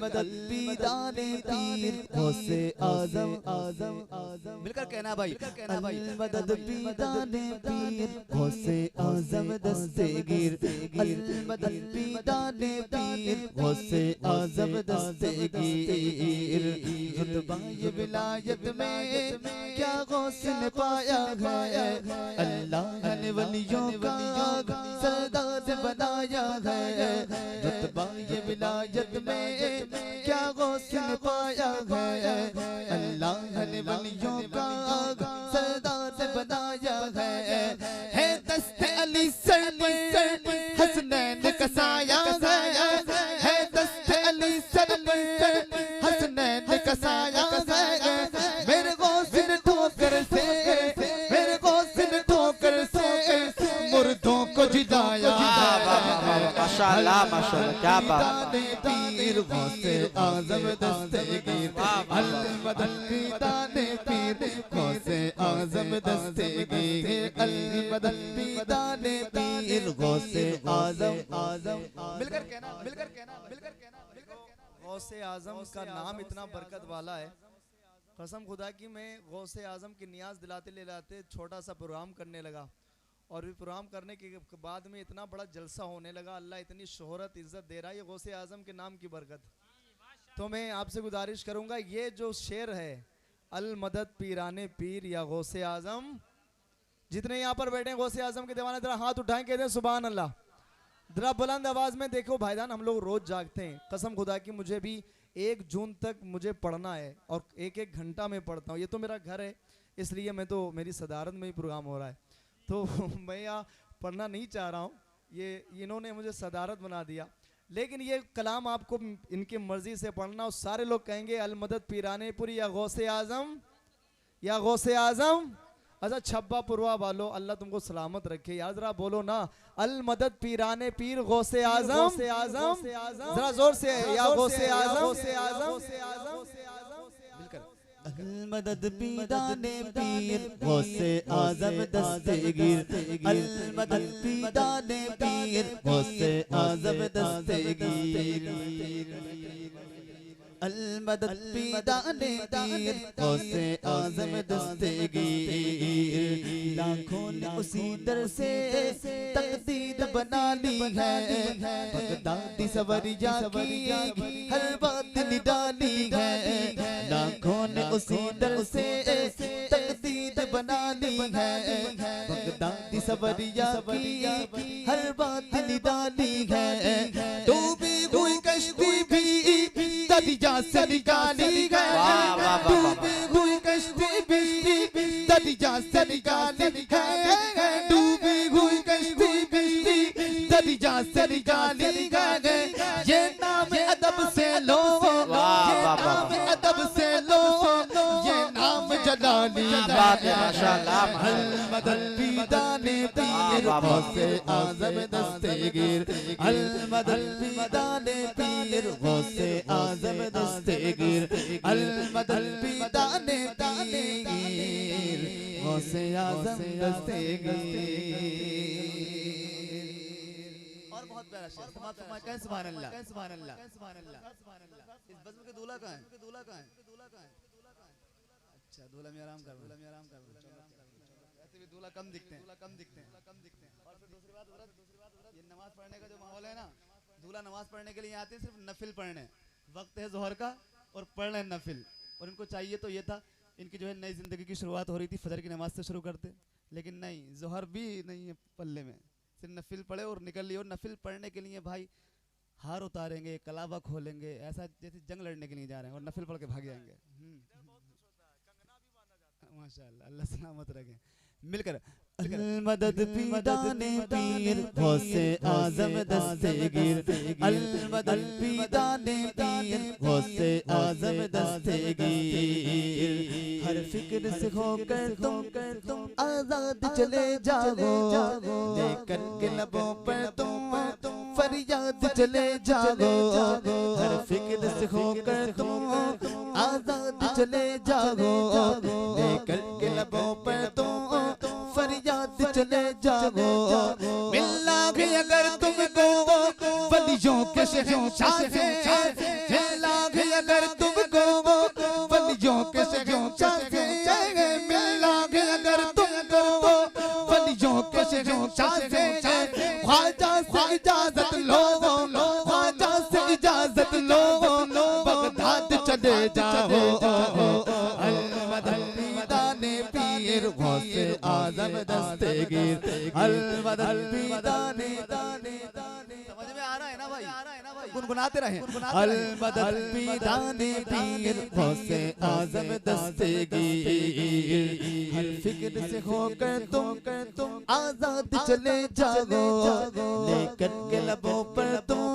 मदद पीदाने पीर गौसे आजम आजम आजम। मिलकर कहना भाई, मदद पीदाने पीर गौसे आजम दस्तगीर, मदद पीदाने पीर गौसे आजम दस्तगीर। रुतबाए विलायत में क्या गौस ने पाया है, अल्लाह ने वलियों का सरदार बनाया है। रुतबाए विलायत में क्या गौस ने पाया है, अल्लाह ने वलियों का सरदार बनाया है। दस्ते अली सर पर हसनैन कसाया है, दस्ते अली सर पर हसनैन कसाया है। मेरे गौस ने ठोकर से, मेरे गौस ने ठोकर से मुर्दों को जिलाया। माशाअल्लाह माशाअल्लाह, क्या बात। पीर गौसे आजम दस्तगीर, मदद पीदाने पीर गौसे आजम दस्तगीर, मदद पीदाने पीर गौसे आजम आजम। मिलकर कहना, मिलकर कहना, मिलकर कहना, मिलकर कहना। गौसे आजम का नाम इतना बरकत वाला है, कसम खुदा की मैं गौसे आजम की नियाज दिलाते ले लाते छोटा सा प्रोग्राम करने लगा, और भी प्रोग्राम करने के बाद में इतना बड़ा जलसा होने लगा। अल्लाह इतनी शोहरत इज्जत दे रहा है, ये गौसे आजम के नाम की बरकत। तो मैं आपसे गुजारिश करूंगा, ये जो शेर है अल मदद पीराने पीर या गौसे आजम, जितने यहाँ पर बैठे हैं गौसे आजम के दीवाने जरा हाथ उठाएं, कहते हैं सुभान अल्लाह। जरा बुलंद आवाज में देखो भाईजान, हम लोग रोज जागते हैं, कसम खुदा की मुझे भी 1 जून तक मुझे पढ़ना है और 1-1 घंटा में पढ़ता हूँ। ये तो मेरा घर है, इसलिए मैं तो मेरी सदारत में ही प्रोग्राम हो रहा है, तो मैं यहाँ पढ़ना नहीं चाह रहा हूँ, ये इन्होंने मुझे सदारत बना दिया। लेकिन ये कलाम आपको इनकी मर्जी से पढ़ना, और सारे लोग कहेंगे अल मदद पीराने पुरी या गौसे आजम या गौसे आजम। अच्छा छब्बा पुरवा वालों, अल्लाह तुमको सलामत रखे यार, जरा बोलो ना अल मदद पीराने पीर गौसे आजम, जरा जोर से या गौसे आजम। मिलकर मदद पीदाने पीर गौसे आजम दस्तगीर, मदद पीदाने पीर गौसे आजम दस्तगीर, मदद पीदाने पीर गौसे आजम दस्तगीर। लाखों ने उसी दर से तकदीर बना ली है, बगदादी सवरिया की हर बात निडाली है। लाखों ने उसी दर से तकदीर बना ली है, बगदादी सवरिया की हर बात निडाली है। डूबी हुई कश्ती भी दरिया से निकाली है, डूबी हुई कश्ती भी दरिया से निकाली है, डूबी हुई कश्ती भी दरिया से निकाली है। ये नाम अदब से लो, ये नाम अदब से लो, ये नाम जलाली माशाअल्लाह। मदद पीदाने पीर गौसे आजम दस्तगीर, मदद पीदाने पीर गौसे आजम दस्तगीर, मदद पीदाने पीर गौसे आजम दस्तगीर। और बहुत प्यारा शेर, कहें सुभान अल्लाह, कहें सुभान अल्लाह, सुभान अल्लाह, सुभान अल्लाह। इस बज़्म के दूल्हा कहाँ है? दूल्हा कहाँ है? दूल्हा कहाँ है? अच्छा दूल्हा में आराम कर, दूल्हा में आराम कर। ऐसे भी दूल्हा कम दिखते हैं, कम दिखते हैं, कम दिखते हैं। और फिर दूसरी बात, ये नमाज पढ़ने का जो माहौल है ना, दूल्हा नमाज पढ़ने के लिए आते हैं सिर्फ नफिल पढ़ने, वक्त है जोहर का और पढ़ रहे नफिल, और इनको चाहिए तो ये था, इनकी जो है नई जिंदगी की शुरुआत हो रही थी फजर की नमाज से शुरू करते, लेकिन नहीं, जोहर भी नहीं है पल्ले में, सिर्फ नफिल पढ़े और निकल लिए। और नफिल पढ़ने के लिए भाई हार उतारेंगे, कलावा खोलेंगे, ऐसा जैसे जंग लड़ने के लिए जा रहे हैं, और नफिल पढ़ के भाग जाएंगे। माशाअल्लाह, अल्लाह सलामत रखे। मिलकर मदद पीदाने पीर गौसे आजम दस्तगीर, मदद पीदाने पीर गौसे आजम दस्तगीर। हर फिक्र से होकर तुम आजाद चले जाओ, लेकर के लबों पर तुम फरियाद चले जाओ। हर फिक्र से होकर तुम आजाद चले जाओ, लेकर के लबों पर तुम फरियाद चले जाओ। मिलना भी अगर तुमको वलियों के शहंशाह से, मिलना अगर तुमको वलियों के शहंशाह से, मिलना है अगर तुमको वलियों के शहंशाह से, ख्वाजा से इजाजत लो, ख्वाजा से इजाजत लो, बगदाद चले जाओ। अलमदद पीर गौसे आजम दस्तगीर, अलमदद समझ में आ रहा है ना भाई? गुनगुनाते रहे। अलमदद पीर गौसे आजम दस्तगीर, हर फिक्र से होकर तुम आजाद चले जाओ, लेकर के लबों पर तुम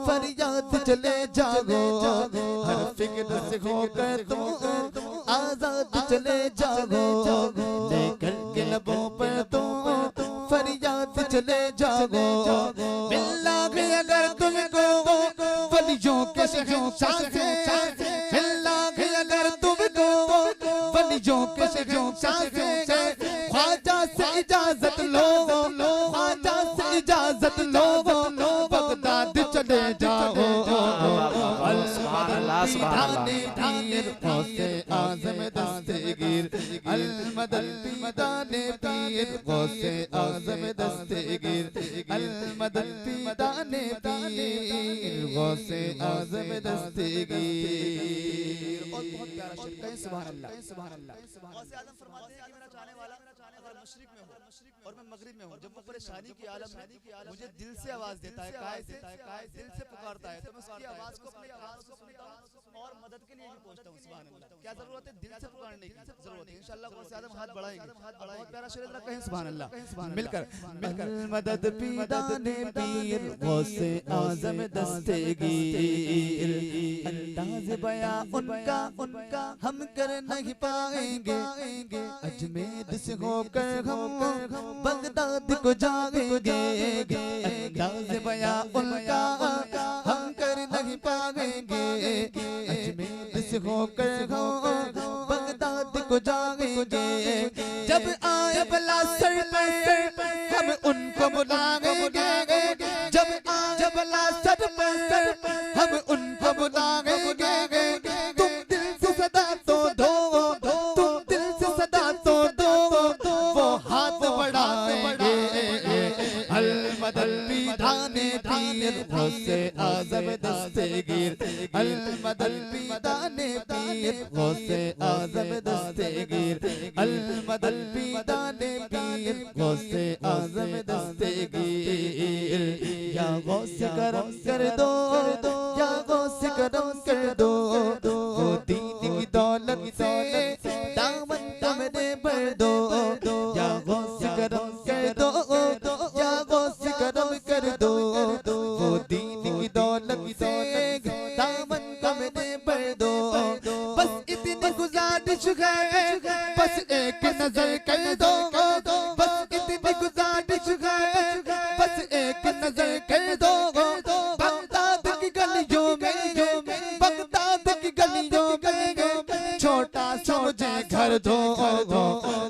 फरियाद चले जाओ। हर फिक्र से होकर तुम आजाद चले जाओ, लेकर के लबों पर तुम फरियाद चले जाओ। मिलना है अगर तुमको वलियों के शहंशाह से, मिलना है अगर तुमको वलियों के शहंशाह से, ख्वाजा से इजाजत लो, ख्वाजा से इजाजत लो, बगदाद चले जाओ। पीर गौसे आजम दस्तगीर, अलमदद पीर गौसे आजम दस्तगीर, अलमदद पीर गौसे आजम दस्तगीर। और बहुत प्यारा शेर, कहें सुभान अल्लाह, सुभान अल्लाह। गौसे आजम फरमाते हैं कि मेरा चाहने वाला अगर मशरिक में हो और मैं मगरिब में हूँ, जब वो परेशानी की आलम में मुझे दिल से आवाज देता है, दिल से पुकारता है, तो मैं उसकी आवाज को अपने कान को सुनता हूं और मदद के लिए भी पहुंचता हूं। सुभान अल्लाह। क्या जरूरत है? दिल से पुकारने की जरूरत है। इंशाअल्लाह गौसे आजम हाथ बढ़ाएंगे। बहुत प्यारा शेर है, कहें सुभान अल्लाह, मिलकर। मदद पीदाने पीर गौसे आजम दस्तगीर, अंदाज़ बयां उनका हम कर नहीं पाएंगे, अजमेर से होकर हम बगदाद को जाएंगे। अंदाज़ बयां उनका हम कर नहीं पाएंगे, अजमेर से होकर हम बगदाद को जाएंगे। जब आए बला सर पर हम उनको बुलाएंगे, जब आए बला सर पर हम उनको बुलाएंगे। तुम दिल से सदा तो दो, तुम दिल से सदा तो दो, वो हाथ बढ़ाएंगे। अलमदद पीदाने पीर गौसे आजम दस्तगीर, अलमदद पीदाने पीर गौसे आजम दस्तगीर, अलमदद पीदाने पीर गौसे आजम दस्तगीर। या गौसे करम कर दो, या गौसे करम कर दो, वो दीन की दौलत से दामन मेरे भर दो। या गौसे करम कर दो, या गौसे करम कर दो, वो दीन की दौलत से दामन मेरे भर दो। बस इतनी गुजारिश है, बस एक नजर कर दो, बस इतनी गुजारिश है, बस एक नजर कर दो। बगदाद की गलियों में, बगदाद की गलियों में छोटा सा मुझे घर दो।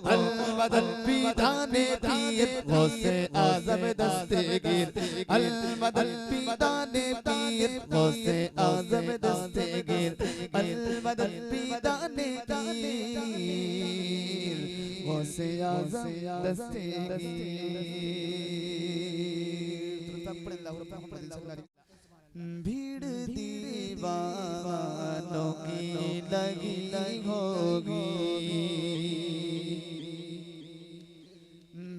अलमदद पीदाने पीर गौसे आजम दस्तगीर, अलमदद पीदाने पीर गौसे आजम दस्तगीर, अलमदद पीदाने पीर गौसे आजम दस्तगीर। भीड़ दीवानों की लगी होगी,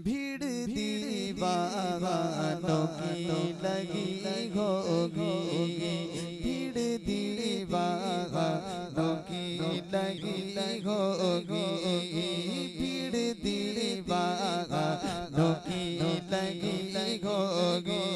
भीड़ दीवानों की लगी होगी, भीड़ दीवानों की लगी होगी, भीड़ दीवानों की लगी होगी।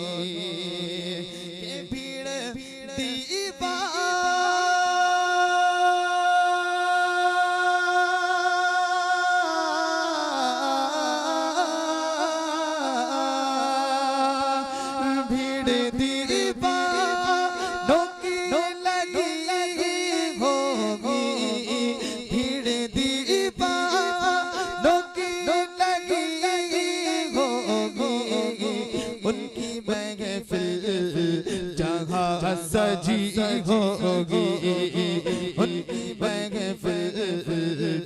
होगी, उनकी महफिल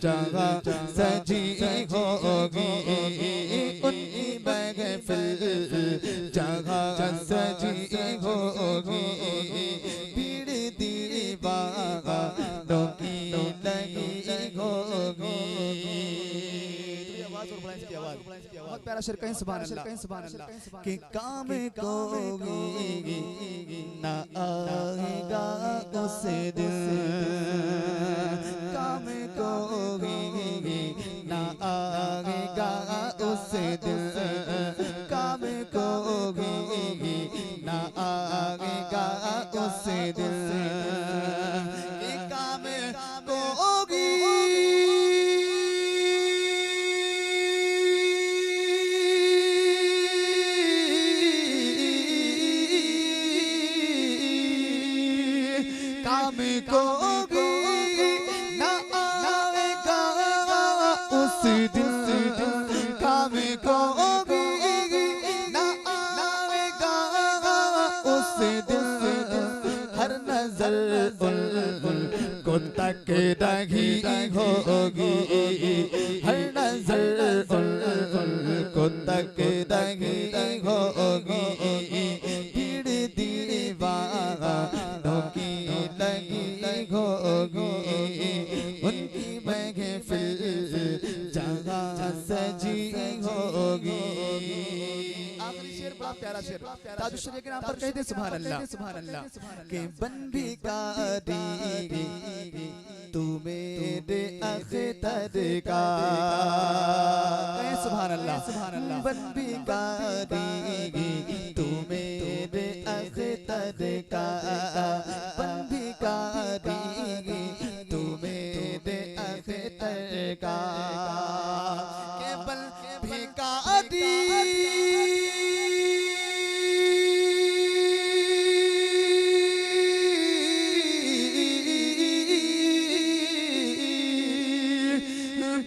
जहाँ सजी होगी, उनकी महफिल जहाँ सजी होगी, भीड़ दीवानों की लगी होगी। बहुत प्यारा शेर, कहीं सुभान अल्लाह, कहीं सुभान अल्लाह। कि काम कोगी ना आएगा उस दिन, काम कोगी ना आएगा उस दिन, काम कोगी ना आएगा उस दिन, कि काम कोगी काम कोगी ना आएगा उस दिन, काम कोगी ना आएगा उस दिन, हर नजर उनको तक रही होगी, हर नजर उनको तक रही होगी, भीड़ दीवानों की लगी होगी, उनकी महफिल जहाँ सजी होगी। आखिरी शेर बड़ा प्यारा शेर, ताजुश्शरी के नाम पर कहते सुभान अल्लाह, सुभान अल्लाह। के बन भिखारी तू मेरे अख्तर का, कहें सुभान अल्लाह, सुभान अल्लाह। बन भिखारी तू मेरे अख्तर का, बन भिखारी तू मेरे अख्तर का, के बन भिखारी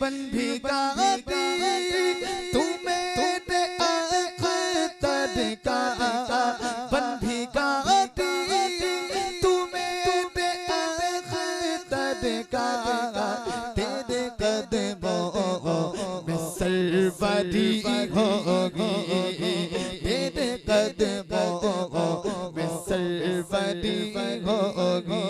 बन भिखारी तू मेरे अख्तर का, बन भिखारी तू मेरे अख्तर का, तेरे कदमों में सरवरी होगी, तेरे कदमों में सरवरी होगी,